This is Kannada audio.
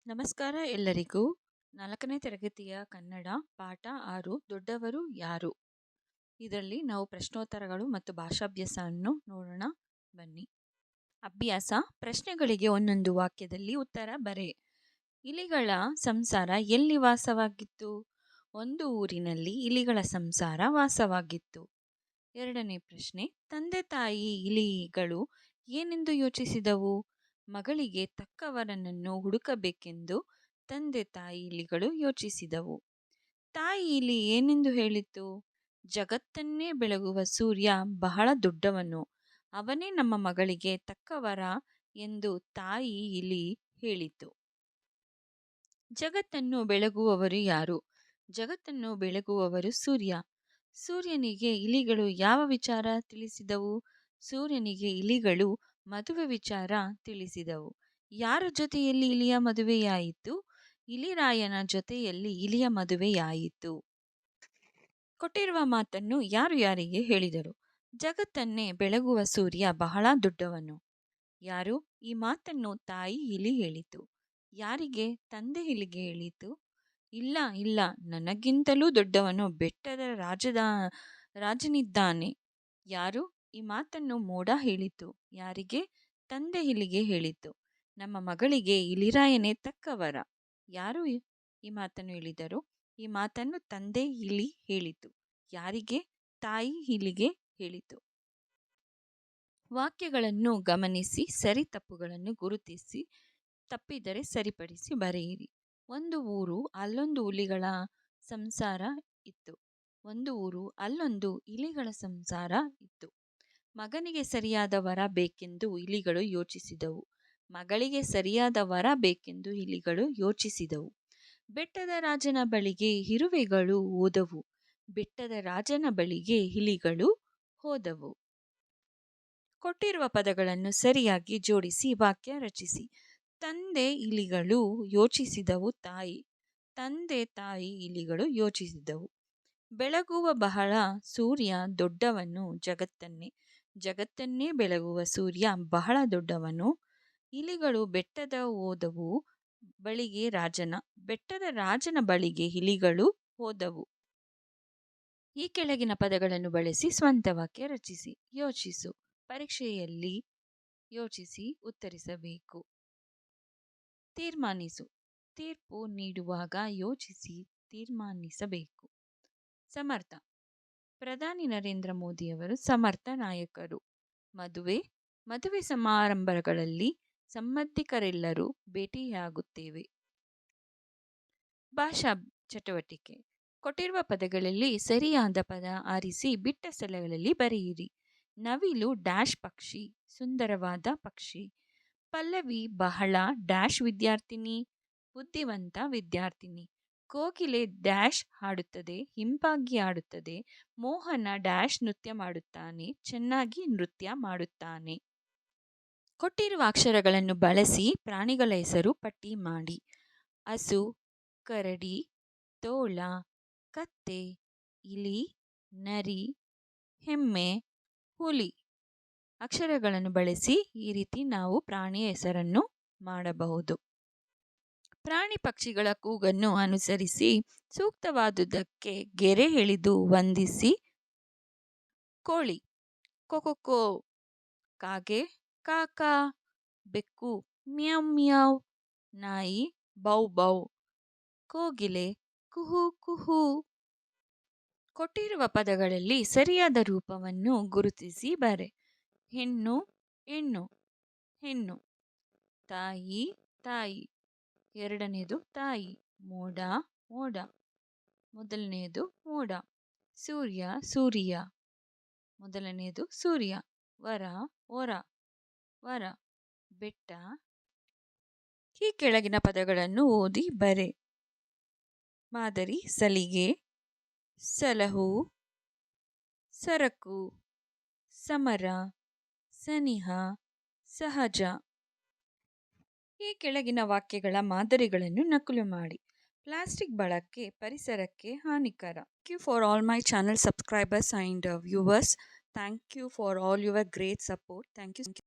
ನಮಸ್ಕಾರ ಎಲ್ಲರಿಗೂ. 4ನೇ ತರಗತಿಯ ಕನ್ನಡ ಪಾಠ 6 ದೊಡ್ಡವರು ಯಾರು? ಇದರಲ್ಲಿ ನಾವು ಪ್ರಶ್ನೋತ್ತರಗಳು ಮತ್ತು ಭಾಷಾಭ್ಯಾಸವನ್ನು ನೋಡೋಣ ಬನ್ನಿ. ಅಭ್ಯಾಸ: ಪ್ರಶ್ನೆಗಳಿಗೆ ಒಂದೊಂದು ವಾಕ್ಯದಲ್ಲಿ ಉತ್ತರ ಬರೆ. ಇಲಿಗಳ ಸಂಸಾರ ಎಲ್ಲಿ ವಾಸವಾಗಿತ್ತು? ಒಂದು ಊರಿನಲ್ಲಿ ಇಲಿಗಳ ಸಂಸಾರ ವಾಸವಾಗಿತ್ತು. 2ನೇ ಪ್ರಶ್ನೆ: ತಂದೆ ತಾಯಿ ಇಲಿಗಳು ಏನೆಂದು ಯೋಚಿಸಿದವು? ಮಗಳಿಗೆ ತಕ್ಕವರನನ್ನು ಹುಡುಕಬೇಕೆಂದು ತಂದೆ ತಾಯಿ ಇಲಿಗಳು ಯೋಚಿಸಿದವು. ತಾಯಿ ಇಲಿ ಏನೆಂದು ಹೇಳಿತು? ಜಗತ್ತನ್ನೇ ಬೆಳಗುವ ಸೂರ್ಯ ಬಹಳ ದೊಡ್ಡವನು, ಅವನೇ ನಮ್ಮ ಮಗಳಿಗೆ ತಕ್ಕವರ ಎಂದು ತಾಯಿ ಇಲಿ ಹೇಳಿತು. ಜಗತ್ತನ್ನು ಬೆಳಗುವವರು ಯಾರು? ಜಗತ್ತನ್ನು ಬೆಳಗುವವರು ಸೂರ್ಯ. ಸೂರ್ಯನಿಗೆ ಇಲಿಗಳು ಯಾವ ವಿಚಾರ ತಿಳಿಸಿದವು? ಸೂರ್ಯನಿಗೆ ಇಲಿಗಳು ಮದುವೆ ವಿಚಾರ ತಿಳಿಸಿದವು. ಯಾರ ಜೊತೆಯಲ್ಲಿ ಇಲಿಯ ಮದುವೆಯಾಯಿತು? ಇಲಿರಾಯನ ಜೊತೆಯಲ್ಲಿ ಇಲಿಯ ಮದುವೆಯಾಯಿತು. ಕೊಟ್ಟಿರುವ ಮಾತನ್ನು ಯಾರು ಯಾರಿಗೆ ಹೇಳಿದರು? ಜಗತ್ತನ್ನೇ ಬೆಳಗುವ ಸೂರ್ಯ ಬಹಳ ದೊಡ್ಡವನು. ಯಾರು? ಈ ಮಾತನ್ನು ತಾಯಿ ಇಲಿ ಹೇಳಿತು. ಯಾರಿಗೆ? ತಂದೆ ಇಲಿಗೆ ಹೇಳಿತು. ಇಲ್ಲ ಇಲ್ಲ, ನನಗಿಂತಲೂ ದೊಡ್ಡವನು ಬೆಟ್ಟದ ರಾಜನಿದ್ದಾನೆ. ಯಾರು? ಈ ಮಾತನ್ನು ಮೋಡ ಹೇಳಿತು. ಯಾರಿಗೆ? ತಂದೆ ಇಲಿಗೆ ಹೇಳಿತು. ನಮ್ಮ ಮಗಳಿಗೆ ಇಲಿರಾಯನೇ ತಕ್ಕವರ. ಯಾರು ಈ ಮಾತನ್ನು ಹೇಳಿದರು? ಈ ಮಾತನ್ನು ತಂದೆ ಇಲಿ ಹೇಳಿತು. ಯಾರಿಗೆ? ತಾಯಿ ಇಲಿಗೆ ಹೇಳಿತು. ವಾಕ್ಯಗಳನ್ನು ಗಮನಿಸಿ ಸರಿ ತಪ್ಪುಗಳನ್ನು ಗುರುತಿಸಿ, ತಪ್ಪಿದರೆ ಸರಿಪಡಿಸಿ ಬರೆಯಿರಿ. ಒಂದು ಊರು, ಅಲ್ಲೊಂದು ಹುಲಿಗಳ ಸಂಸಾರ ಇತ್ತು. ಒಂದು ಊರು, ಅಲ್ಲೊಂದು ಇಲಿಗಳ ಸಂಸಾರ ಇತ್ತು. ಮಗನಿಗೆ ಸರಿಯಾದ ವರ ಬೇಕೆಂದು ಇಲಿಗಳು ಯೋಚಿಸಿದವು. ಮಗಳಿಗೆ ಸರಿಯಾದ ವರ ಬೇಕೆಂದು ಇಲಿಗಳು ಯೋಚಿಸಿದವು. ಬೆಟ್ಟದ ರಾಜನ ಬಳಿಗೆ ಇರುವೆಗಳು ಹೋದವು. ಬೆಟ್ಟದ ರಾಜನ ಬಳಿಗೆ ಇಲಿಗಳು ಹೋದವು. ಕೊಟ್ಟಿರುವ ಪದಗಳನ್ನು ಸರಿಯಾಗಿ ಜೋಡಿಸಿ ವಾಕ್ಯ ರಚಿಸಿ. ತಂದೆ ಇಲಿಗಳು ಯೋಚಿಸಿದವು. ತಾಯಿ ತಂದೆ ತಾಯಿ ಇಲಿಗಳು ಯೋಚಿಸಿದವು. ಬೆಳಗುವ ಬಹಳ ಸೂರ್ಯ ದೊಡ್ಡವನು ಜಗತ್ತನ್ನೇ ಬೆಳಗುವ ಸೂರ್ಯ ಬಹಳ ದೊಡ್ಡವನು. ಇಲಿಗಳು ಬೆಟ್ಟದ ಹೋದವು ಬಳಿಗೆ ಬೆಟ್ಟದ ರಾಜನ ಬಳಿಗೆ ಇಲಿಗಳು ಹೋದವು. ಈ ಕೆಳಗಿನ ಪದಗಳನ್ನು ಬಳಸಿ ಸ್ವಂತ ವಾಕ್ಯ ರಚಿಸಿ. ಯೋಚಿಸು. ಪರೀಕ್ಷೆಯಲ್ಲಿ ಯೋಚಿಸಿ ಉತ್ತರಿಸಬೇಕು. ತೀರ್ಮಾನಿಸು. ತೀರ್ಪು ನೀಡುವಾಗ ಯೋಚಿಸಿ ತೀರ್ಮಾನಿಸಬೇಕು. ಸಮರ್ಥ. ಪ್ರಧಾನಿ ನರೇಂದ್ರ ಮೋದಿಯವರು ಸಮರ್ಥ ನಾಯಕರು. ಮದುವೆ ಸಮಾರಂಭಗಳಲ್ಲಿ ಸಂಬಂಧಿಕರೆಲ್ಲರೂ ಭೇಟಿಯಾಗುತ್ತೇವೆ. ಭಾಷಾ ಚಟುವಟಿಕೆ. ಕೊಟ್ಟಿರುವ ಪದಗಳಲ್ಲಿ ಸರಿಯಾದ ಪದ ಆರಿಸಿ ಬಿಟ್ಟ ಸ್ಥಳಗಳಲ್ಲಿ ಬರೆಯಿರಿ. ನವಿಲು ಡ್ಯಾಶ್ ಪಕ್ಷಿ, ಸುಂದರವಾದ ಪಕ್ಷಿ. ಪಲ್ಲವಿ ಬಹಳ ಡ್ಯಾಶ್ ವಿದ್ಯಾರ್ಥಿನಿ, ಬುದ್ಧಿವಂತ ವಿದ್ಯಾರ್ಥಿನಿ. ಕೋಗಿಲೆ ಡ್ಯಾಶ್ ಹಾಡುತ್ತದೆ, ಹಿಂಪಾಗಿ ಹಾಡುತ್ತದೆ. ಮೋಹನ ಡ್ಯಾಶ್ ನೃತ್ಯ ಮಾಡುತ್ತಾನೆ, ಚೆನ್ನಾಗಿ ನೃತ್ಯ ಮಾಡುತ್ತಾನೆ. ಕೊಟ್ಟಿರುವ ಅಕ್ಷರಗಳನ್ನು ಬಳಸಿ ಪ್ರಾಣಿಗಳ ಹೆಸರು ಪಟ್ಟಿ ಮಾಡಿ. ಹಸು, ಕರಡಿ, ತೋಳ, ಕತ್ತೆ, ಇಲಿ, ನರಿ, ಎಮ್ಮೆ, ಹುಲಿ. ಅಕ್ಷರಗಳನ್ನು ಬಳಸಿ ಈ ರೀತಿ ನಾವು ಪ್ರಾಣಿಯ ಹೆಸರನ್ನು ಮಾಡಬಹುದು. ಪ್ರಾಣಿ ಪಕ್ಷಿಗಳ ಕೂಗನ್ನು ಅನುಸರಿಸಿ ಸೂಕ್ತವಾದುದಕ್ಕೆ ಗೆರೆ ಎಳೆದು ವಂದಿಸಿ. ಕೋಳಿ ಕೊಕೊಕೋ, ಕಾಗೆ ಕಾಕಾ, ಬೆಕ್ಕು ಮ್ಯಾವ್ ಮ್ಯಾವ್, ನಾಯಿ ಬೌ ಬೌ, ಕೋಗಿಲೆ ಕುಹೂ ಕುಹೂ. ಕೊಟ್ಟಿರುವ ಪದಗಳಲ್ಲಿ ಸರಿಯಾದ ರೂಪವನ್ನು ಗುರುತಿಸಿ ಬರೆ. ಹೆಣ್ಣು ಹೆಣ್ಣು ಹೆಣ್ಣು. ತಾಯಿ ತಾಯಿ. ಎರಡನೇದು ತಾಯಿ. ಮೋಡ ಮೋಡ. ಮೊದಲನೆಯದು ಮೋಡ. ಸೂರ್ಯ ಸೂರ್ಯ. ಮೊದಲನೆಯದು ಸೂರ್ಯ. ವರ ವರ. ಬೆಟ್ಟ. ಈ ಕೆಳಗಿನ ಪದಗಳನ್ನು ಓದಿ ಬರೆ. ಮಾದರಿ: ಸಲಿಗೆ, ಸಲಹು, ಸರಕು, ಸಮರ, ಸನಿಹ, ಸಹಜ. ಈ ಕೆಳಗಿನ ವಾಕ್ಯಗಳ ಮಾದರಿಗಳನ್ನು ನಕಲು ಮಾಡಿ. ಪ್ಲಾಸ್ಟಿಕ್ ಬಳಕೆ ಪರಿಸರಕ್ಕೆ ಹಾನಿಕರ. Thank you for all my channel subscribers and viewers. Thank you for all your great support. Thank you.